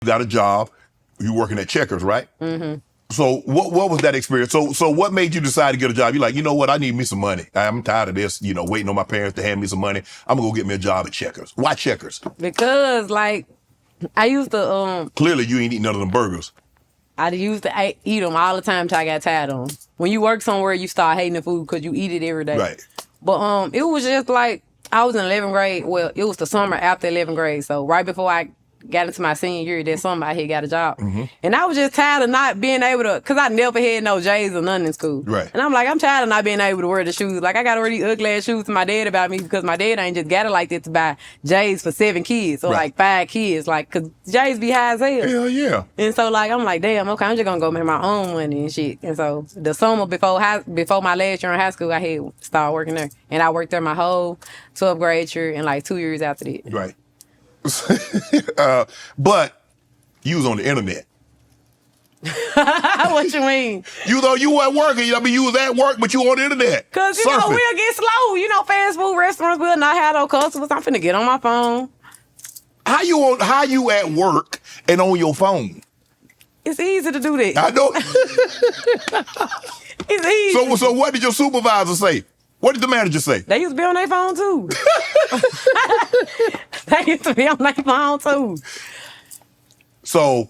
got a job. You working at Checkers, right? Mm-hmm. So what was that experience? So what made you decide to get a job? You're like, you know what? I need me some money. I'm tired of this, waiting on my parents to hand me some money. I'm gonna go get me a job at Checkers. Why Checkers? Because like I used to Clearly you ain't eating none of them burgers. I used to eat them all the time till I got tired of them. When you work somewhere, you start hating the food because you eat it every day. Right. But it was just like I was in 11th grade. Well, it was the summer after 11th grade. So right before I got into my senior year that summer, I had got a job. Mm-hmm. And I was just tired of not being able to, because I never had no J's or nothing in school. Right. And I'm like, I'm tired of not being able to wear the shoes. Like, I got already ugly ass shoes to my dad about me because my dad ain't just got it like that to buy J's for 7 kids or like 5 kids. Like, because J's be high as hell. Hell yeah. And so, like, I'm like, damn, okay, I'm just going to go make my own money and shit. And so, the summer before my last year in high school, I had started working there. And I worked there my whole 12th grade year and like 2 years after that. Right. But you was on the internet. What you mean? You weren't working. You was at work, but you on the internet. Cause we'll get slow. Fast food restaurants will not have no customers. I'm finna get on my phone. How you at work and on your phone? It's easy to do that. I know. It's easy. So what did your supervisor say? What did the manager say? They used to be on their phone too. They used to be on their phone too. So,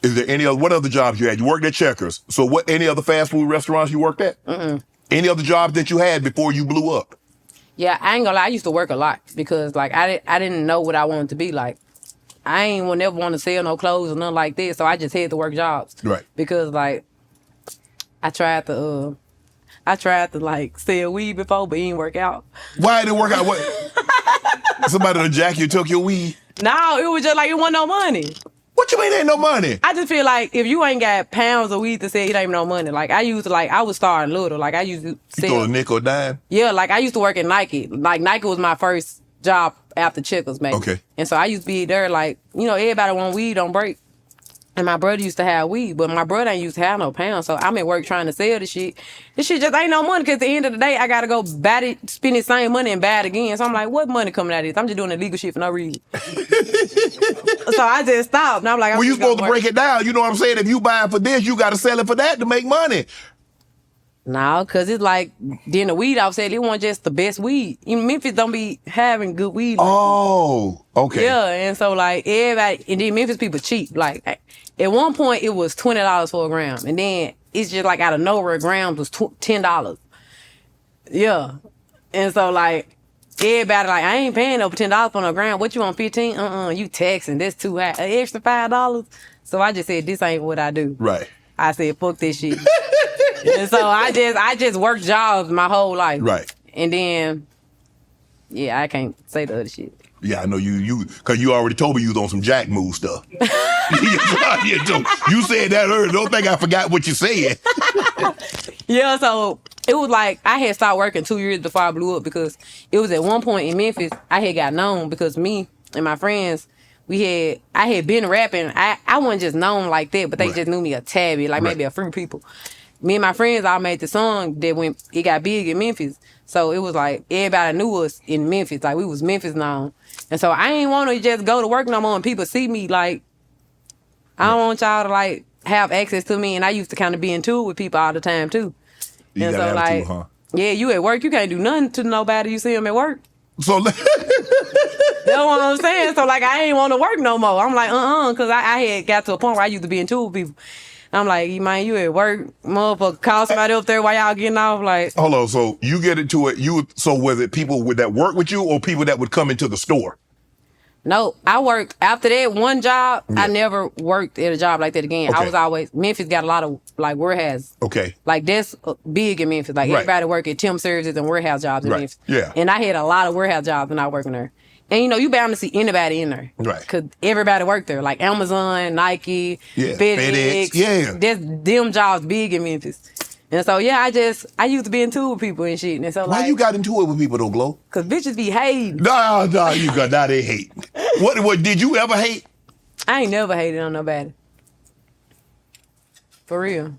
is there what other jobs you had? You worked at Checkers. So any other fast food restaurants you worked at? Mm-mm. Any other jobs that you had before you blew up? Yeah, I ain't gonna lie. I used to work a lot because like I didn't know what I wanted to be like. I ain't never want to sell no clothes or nothing like that. So I just had to work jobs. Right. Because like I tried to like sell weed before, but it didn't work out. Why didn't it work out? What? Somebody to jack you took your weed? No, it was just like it wasn't no money. What you mean ain't no money? I just feel like if you ain't got pounds of weed to sell, it ain't no money. Like I was starting little. Like I used to sell. You throw a nickel or dime? Yeah, like I used to work at Nike. Like Nike was my first job after Checkers, man. Okay. And so I used to be there like, everybody want weed, don't break. And my brother used to have weed, but my brother ain't used to have no pounds. So I'm at work trying to sell this shit. This shit just ain't no money because at the end of the day, I got to go buy it, spend the same money and buy it again. So I'm like, what money coming out of this? I'm just doing illegal shit for no reason. So I just stopped. And I'm like, well, you supposed to break it down. You know what I'm saying? If you buy it for this, you got to sell it for that to make money. No, because it's like, then the weed I said, it wasn't just the best weed. Even Memphis don't be having good weed. Oh, okay. Yeah, and so like everybody, and then Memphis people cheap. Like at one point it was $20 for a gram, and then it's just like out of nowhere, grams was $10. Yeah, and so like everybody like, I ain't paying over $10 for no gram. What you want, 15? You taxing? That's too high. An extra $5. So I just said, this ain't what I do. Right. I said, fuck this shit. And so I just worked jobs my whole life. Right. And then, yeah, I can't say the other shit. Yeah, I know you because you already told me you was on some Jack move stuff. You said that earlier. Don't think I forgot what you said. Yeah, so it was like I had started working 2 years before I blew up because it was at one point in Memphis I had got known because me and my friends, I had been rapping. I wasn't just known like that, but they just knew me a tabby, like maybe a few people. Me and my friends all made the song that it got big in Memphis. So it was like everybody knew us in Memphis. Like we was Memphis known. And so I ain't want to just go to work no more and people see me like, I don't want y'all to like have access to me. And I used to kind of be in tune with people all the time too. You and got so attitude, like, huh? Yeah, you at work, you can't do nothing to nobody you see them at work. So that's what I'm saying. So like I ain't want to work no more. I'm like, because I had got to a point where I used to be in tune with people. I'm like, man, you at work, motherfucker, call somebody up there while y'all getting off, like. Hold on, so you get into it, so was it people that work with you or people that would come into the store? No, I worked, after that one job, I never worked at a job like that again. Okay. I was always, Memphis got a lot of, like, warehouse. Okay. Like, that's big in Memphis. Like, everybody work at temp services and warehouse jobs in Memphis. Yeah. And I had a lot of warehouse jobs when I was working there. And, you bound to see anybody in there. Right. Because everybody worked there. Like Amazon, Nike, FedEx. Yeah. That's them jobs big in Memphis. And so, yeah, I used to be in tune with people and shit. And so, why you got into it with people though, Glo? Because bitches be hating. No, you got, now they hate. What, did you ever hate? I ain't never hated on nobody. For real.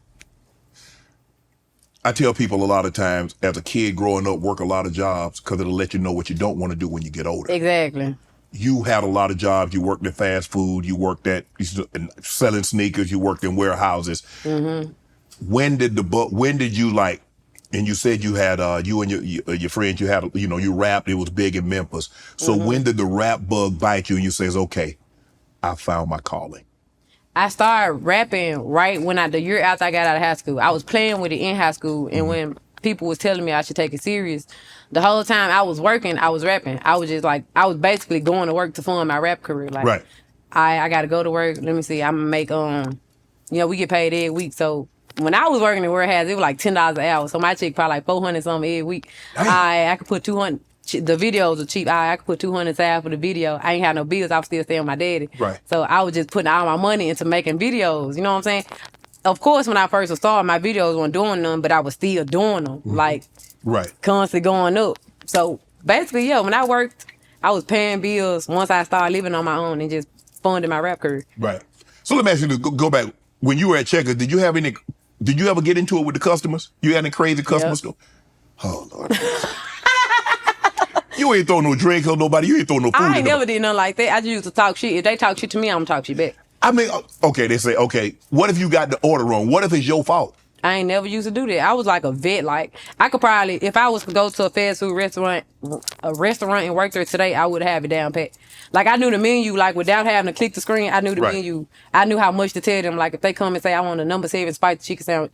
I tell people a lot of times, as a kid growing up, work a lot of jobs because it'll let you know what you don't want to do when you get older. Exactly. you had a lot of jobs. You worked in fast food. You worked at selling sneakers. You worked in warehouses. Mm-hmm. When did you like? And you said you had you and your friends. You had you rapped. It was big in Memphis. So when did the rap bug bite you? And you says, okay, I found my calling. I started rapping right when the year after I got out of high school. I was playing with it in high school, and when people was telling me I should take it serious, the whole time I was working, I was rapping. I was just like, I was basically going to work to fund my rap career. Like, right. I got to go to work. Let me see. I'm gonna make we get paid every week. So when I was working in warehouse, it was like $10 an hour. So my check probably like $400 something every week. I could put 200. The videos are cheap. I could put 200 aside for the video. I ain't had no bills. I was still staying with my daddy. Right. So I was just putting all my money into making videos. You know what I'm saying? Of course, when I first started, my videos weren't doing them, but I was still doing them. Like, constantly going up. So basically, yeah, when I worked, I was paying bills once I started living on my own and just funding my rap career. Right. So let me ask you this. Go back. When you were at Checkers, did you ever get into it with the customers? You had any crazy customers? Yep. Oh, Lord. You ain't throw no drink on nobody. You ain't throw no food. I ain't never did nothing like that. I just used to talk shit. If they talk shit to me, I'm gonna talk shit back. I mean, okay, they say, okay, what if you got the order wrong? What if it's your fault? I ain't never used to do that. I was like a vet. Like, I could probably, if I was to go to a fast food restaurant, and work there today, I would have it down pat. Like, I knew the menu, like, without having to click the screen, I knew the menu. I knew how much to tell them. Like, if they come and say, I want a number 7 spicy chicken sandwich,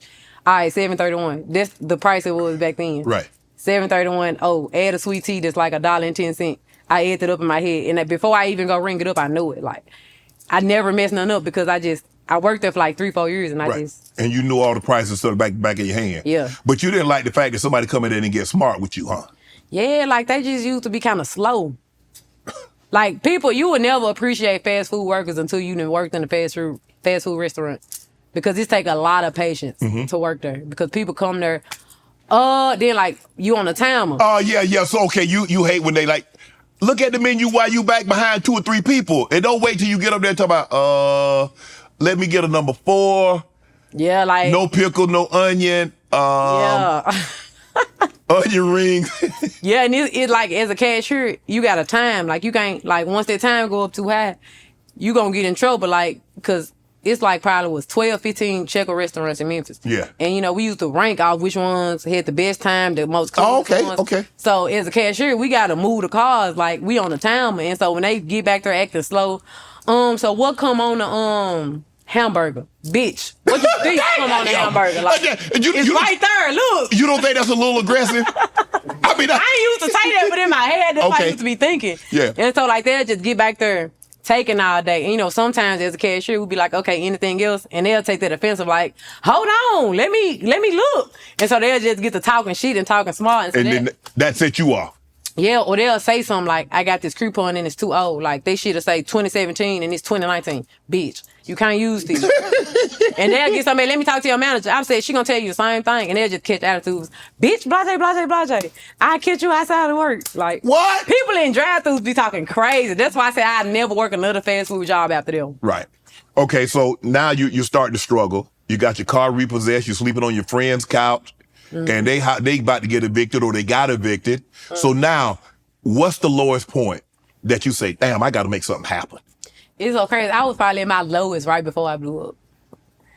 all right, $7.31. That's the price it was back then. Right. $7.31. Oh, add a sweet tea that's like $1.10. I add it up in my head. And before I even go ring it up, I knew it. Like, I never messed nothing up because I worked there for like 3-4 years and And you knew all the prices sort of back in your hand. Yeah. But you didn't like the fact that somebody come in there and get smart with you, huh? Yeah, like they just used to be kind of slow. Like people, you would never appreciate fast food workers until you done worked in a fast food restaurant. Because it take a lot of patience to work there. Because people come there, then like you on a timer. Oh, yeah. So okay, you hate when they like look at the menu while you back behind 2 or 3 people. And don't wait till you get up there and talk about let me get a number 4. Yeah, like no pickle, no onion. Onion rings. Yeah, and it like as a cashier, you got a time. Like you can't like once that time go up too high, you gonna get in trouble. Like because it's like probably was 12, 15 Checker restaurants in Memphis. Yeah. And we used to rank off which ones had the best time, the most clean ones. Okay. So as a cashier, we gotta move the cars like we on the timer. And so when they get back there acting slow, so what come on the hamburger? Bitch. What you think come on the hamburger? Like, it's right there, look. You don't think that's a little aggressive? I mean, I ain't used to say that, but in my head, that's what I used to be thinking. Yeah. And so like they'll just get back there taking all day. And sometimes as a cashier, we'll be like, okay, anything else? And they'll take that offensive like, hold on, let me look. And so they'll just get to talking shit and talking smart. And, so then that set you off. Yeah, or they'll say something like, I got this coupon and it's too old. Like, they should have say 2017 and it's 2019. Bitch, you can't use these. And they'll get somebody, let me talk to your manager. I said, she gonna tell you the same thing. And they'll just catch attitudes. Bitch, blase, blase, blase. I catch you outside of work. Like, what? People in drive-thrus be talking crazy. That's why I said I'd never work another fast food job after them. Right. Okay, so now you're starting to struggle. You got your car repossessed. You're sleeping on your friend's couch. And they about to get evicted or they got evicted. So now, what's the lowest point that you say, damn, I got to make something happen? It's so crazy. I was probably at my lowest right before I blew up.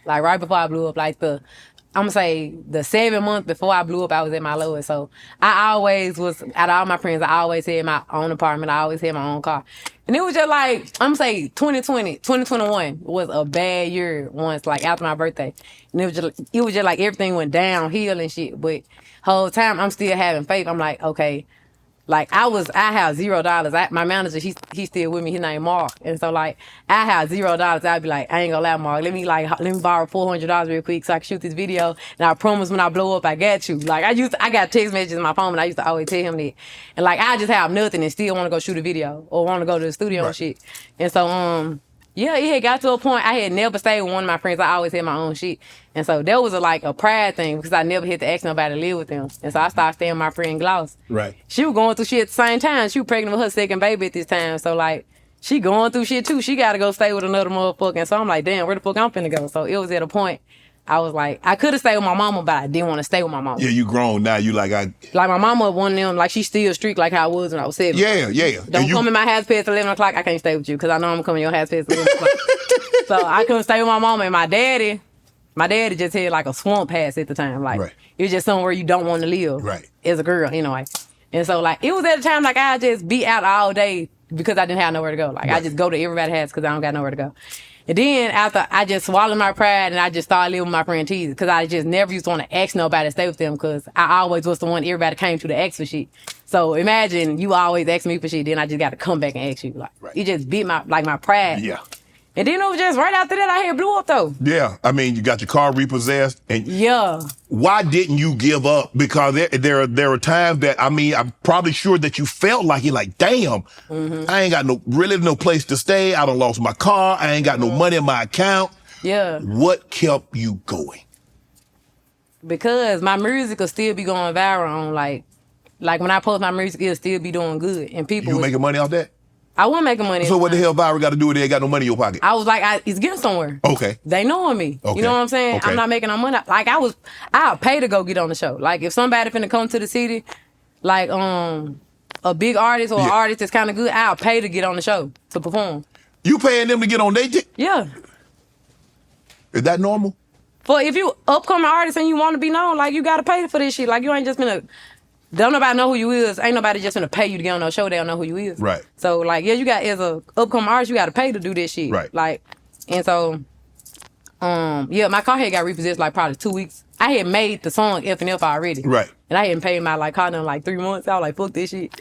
Like right before I blew up, like I'm gonna say the 7 months before I blew up, I was at my lowest. So I always was, out of all my friends, I always had my own apartment. I always had my own car. And it was just like, I'm gonna say 2021 was a bad year once, like after my birthday. And it was just like everything went downhill and shit. But whole time I'm still having faith. I'm like, okay. Like I have $0. My manager, he's still with me. His name Mark, and so like I have $0. I'd be like, I ain't gonna lie, Mark. Let me borrow $400 real quick so I can shoot this video. And I promise when I blow up, I got you. Like I got text messages in my phone, and I used to always tell him that. And like I just have nothing and still want to go shoot a video or want to go to the studio and shit. And so yeah, it had got to a point I had never stayed with one of my friends. I always had my own shit. And so that was a pride thing because I never had to ask nobody to live with them. And so I started staying with my friend Gloss. Right. She was going through shit at the same time. She was pregnant with her second baby at this time. So like, she going through shit too. She got to go stay with another motherfucker. And so I'm like, damn, where the fuck I'm finna go? So it was at a point I was like, I could have stayed with my mama, but I didn't want to stay with my mama. Yeah, you grown now. You like my mama, one of them, like she still strict like how I was when I was 7. Yeah. Don't come in my house past 11 o'clock. I can't stay with you because I know I'm gonna come in your house past 11 o'clock. So I couldn't stay with my mama and my daddy. My daddy just had like a swamp house at the time. Like it was just somewhere you don't want to live. Right. As a girl, anyway. And so like it was at the time like I just be out all day because I didn't have nowhere to go. Like I just go to everybody's house because I don't got nowhere to go. And then after I just swallowed my pride and I just started living with my friend Teasy because I just never used to want to ask nobody to stay with them because I always was the one everybody came to ask for shit. So imagine you always ask me for shit, then I just got to come back and ask you. Like it just beat my pride. Yeah. And then it was just right after that I had blew up though. Yeah, I mean you got your car repossessed, and why didn't you give up? Because there are times that I'm probably sure that you felt like you're like, damn, I ain't got no place to stay. I done lost my car. I ain't got no money in my account. Yeah. What kept you going? Because my music will still be going viral on like when I post my music, it'll still be doing good, and people. You making money off that? I wasn't making money. So what the hell viral got to do with it? They ain't got no money in your pocket. I was like, it's getting somewhere. Okay. They knowing me. Okay. You know what I'm saying? Okay. I'm not making no money. Like I'll pay to go get on the show. Like if somebody finna come to the city, like a big artist or an artist that's kind of good, I'll pay to get on the show to perform. You paying them to get on their Yeah. Is that normal? For if you upcoming artist and you want to be known, like you gotta pay for this shit. Like you ain't just gonna. Don't nobody know who you is. Ain't nobody just gonna pay you to get on no show. They don't know who you is. Right. So like, you got as a upcoming artist, you got to pay to do this shit. Right. Like, and so, my car had got repossessed like probably 2 weeks. I had made the song F and F already. Right. And I hadn't paid my car in like 3 months. I was like, fuck this shit.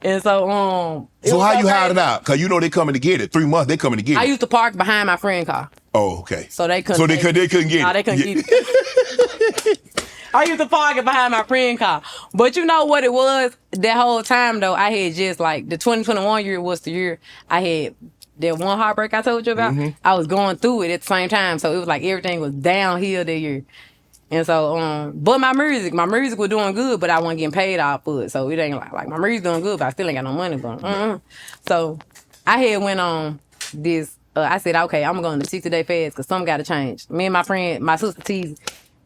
And so, So how you hide it out? Cause you know they coming to get it. 3 months they coming to get it. I used to park behind my friend's car. Oh, okay. So they couldn't. So they couldn't get it. No, they couldn't get it. I used to park it behind my friend's car. But you know what it was? That whole time, though, I had just, like, the 2021 year was the year I had that one heartbreak I told you about. I was going through it at the same time. So it was like everything was downhill that year. And so, but my music was doing good, but I wasn't getting paid off for it. So it ain't like my music doing good, but I still ain't got no money for it. So I had went on this, I said, okay, I'm going to 60-day fast because something got to change. Me and my friend, my sister Teasy,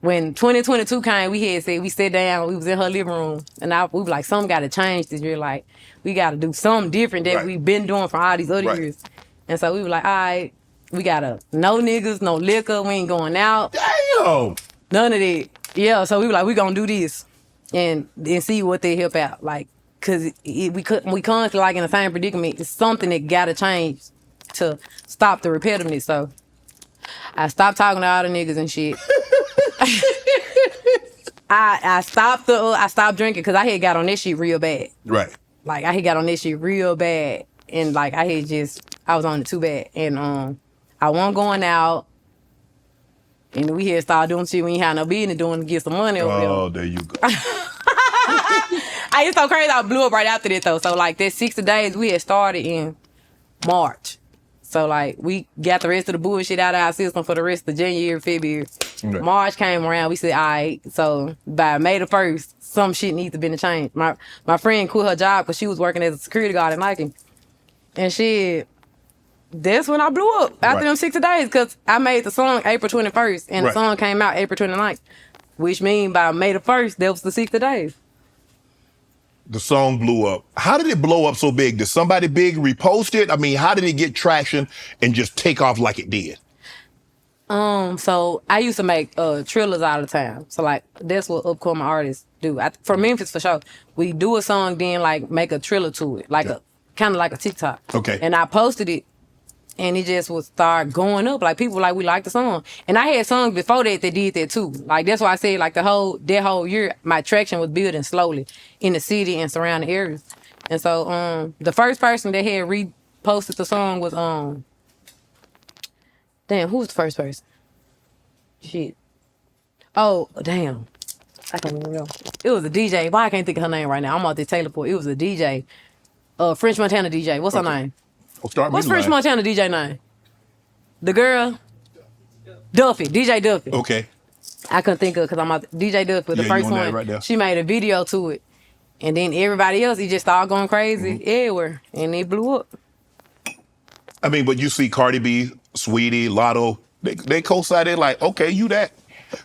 when 2022 came, we sat down, we was in her living room, and we were like, something got to change this year. Like, we got to do something different that we've been doing for all these other years. And so we were like, all right, we got to, no niggas, no liquor, we ain't going out. Damn. None of that. Yeah, so we were like, we gonna do this and see what they help out. Like, cause we constantly like in the same predicament. It's something that gotta change to stop the repetitiveness. So I stopped talking to all the niggas and shit. I stopped drinking because I had got on this shit real bad. Right. Like I had got on this shit real bad, and like I was on it too bad, and I wasn't going out. And we had started doing shit we ain't had no business doing to get some money over there. Oh, there you go. It's so crazy. I blew up right after that though. So like that 60 days we had started in March. So like we got the rest of the bullshit out of our system for the rest of January, February. Okay. March came around. We said, all right. So by May the 1st, some shit needs to be changed. My friend quit her job because she was working as a security guard at Nike, and shit. That's when I blew up after them 60 days because I made the song April 21st and the song came out April 29th, which means by May the 1st, that was the 60 days. The song blew up. How did it blow up so big? Did somebody big repost it? I mean, how did it get traction and just take off like it did? So I used to make trillers all the time. So like that's what upcoming artists do. For Memphis for sure, we do a song then like make a triller to it, like a kind of like a TikTok. Okay. And I posted it. And it just would start going up. Like, people like, we like the song. And I had songs before that did that too. Like, that's why I said, like, that whole year, my traction was building slowly in the city and surrounding areas. And so, the first person that had reposted the song was, damn, who was the first person? Shit. Oh, damn. I can't remember. It was a DJ. Why I can't think of her name right now? I'm out there Taylor for it. It was a DJ. French Montana DJ. What's her name? What's French Montana DJ name? The girl? Duffy. DJ Duffy. Okay. I couldn't think of it because I'm out DJ Duffy. The first one. Right, she made a video to it. And then everybody else, he just started going crazy everywhere. And it blew up. I mean, but you see Cardi B, Sweetie, Lotto, they co-side it like, okay, you that.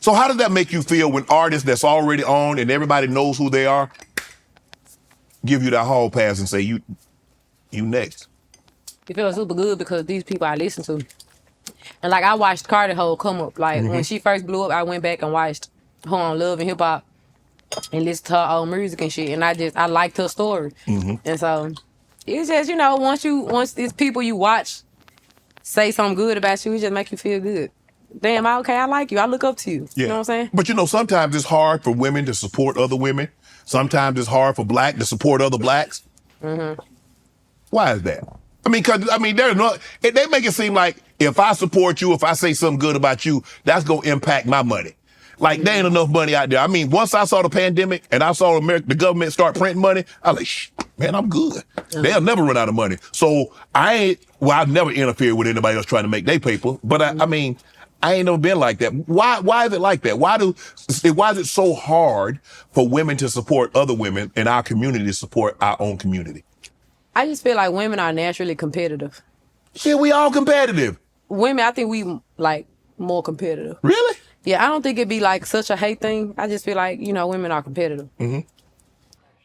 So how does that make you feel when artists that's already on and everybody knows who they are give you that hall pass and say you next? It feels super good because these people I listen to. And like I watched Cardi Hole come up. Like when she first blew up, I went back and watched her on Love and Hip Hop and listened to her old music and shit. And I liked her story. And so it's just, you know, once these people you watch say something good about you, it just make you feel good. Damn, I like you. I look up to you. Yeah. You know what I'm saying? But you know, sometimes it's hard for women to support other women. Sometimes it's hard for black to support other blacks. Why is that? I mean, they make it seem like if I support you, if I say something good about you, that's gonna impact my money. Like there ain't enough money out there. I mean, once I saw the pandemic and I saw the government start printing money, I was like, man, I'm good. They'll never run out of money. So I've never interfered with anybody else trying to make their paper. But I mean, I ain't never been like that. Why is it like that? Why is it so hard for women to support other women and our community to support our own community? I just feel like women are naturally competitive. Shit, we all competitive. Women, I think we like more competitive. Really? Yeah, I don't think it'd be like such a hate thing. I just feel like, you know, women are competitive.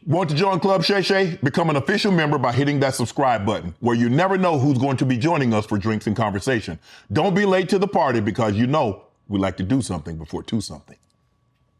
Want to join Club Shay Shay? Become an official member by hitting that subscribe button, where you never know who's going to be joining us for drinks and conversation. Don't be late to the party because you know we like to do something before two something.